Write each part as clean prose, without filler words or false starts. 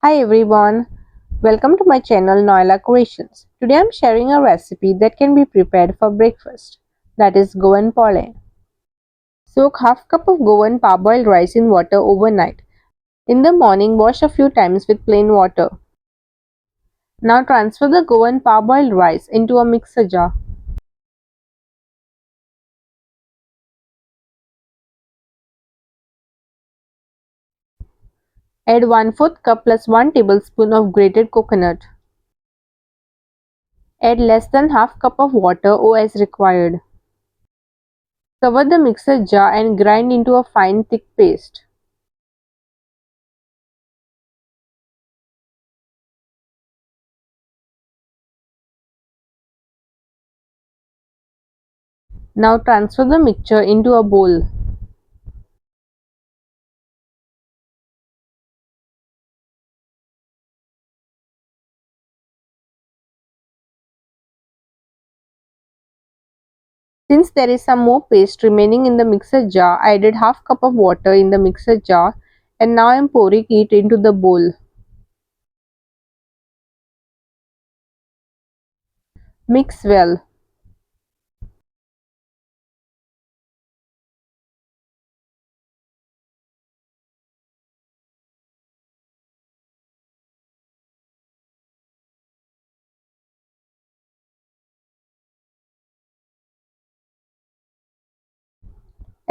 Hi everyone, welcome to my channel Noila Creations. Today I'm sharing a recipe that can be prepared for breakfast, that is Goan Polle. Soak half cup of Goan parboiled rice in water overnight. In the morning wash a few times with plain water. Now transfer the Goan parboiled rice into a mixer jar. Add 1/4 cup plus 1 tablespoon of grated coconut. Add less than half cup of water or as required. Cover the mixer jar and grind into a fine thick paste. Now transfer the mixture into a bowl. Since there is some more paste remaining in the mixer jar, I added half cup of water in the mixer jar and now I am pouring it into the bowl. Mix well.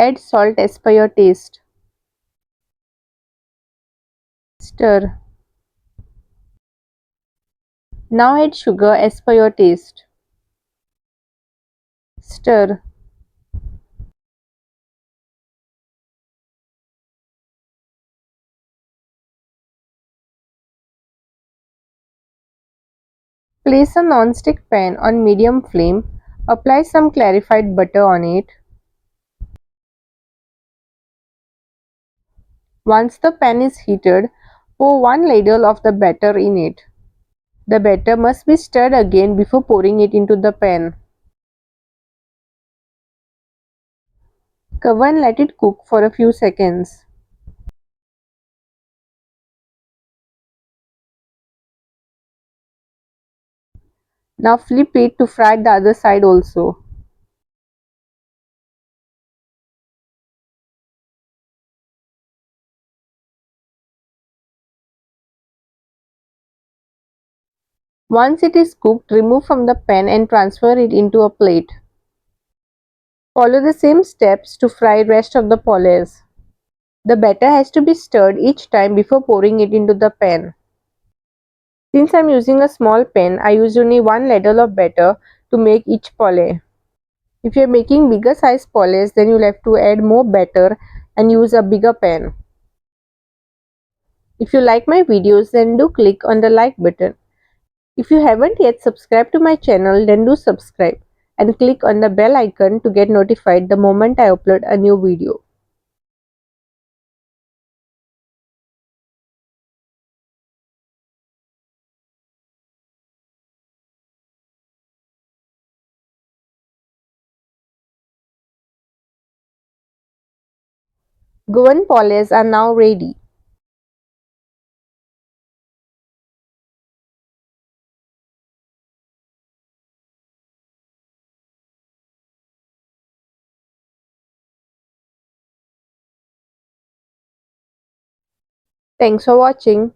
Add salt as per your taste. Stir. Now add sugar as per your taste. Stir. Place a non-stick pan on medium flame. Apply some clarified butter on it. Once the pan is heated, pour 1 ladle of the batter in it. The batter must be stirred again before pouring it into the pan. Cover and let it cook for a few seconds. Now flip it to fry the other side also. Once it is cooked, remove from the pan and transfer it into a plate. Follow the same steps to fry rest of the polles. The batter has to be stirred each time before pouring it into the pan. Since I am using a small pan, I use only 1 ladle of batter to make each polle. If you are making bigger size polles, then you will have to add more batter and use a bigger pan. If you like my videos, then do click on the like button. If you haven't yet subscribed to my channel, then do subscribe and click on the bell icon to get notified the moment I upload a new video. Goan polles are now ready. Thanks for watching.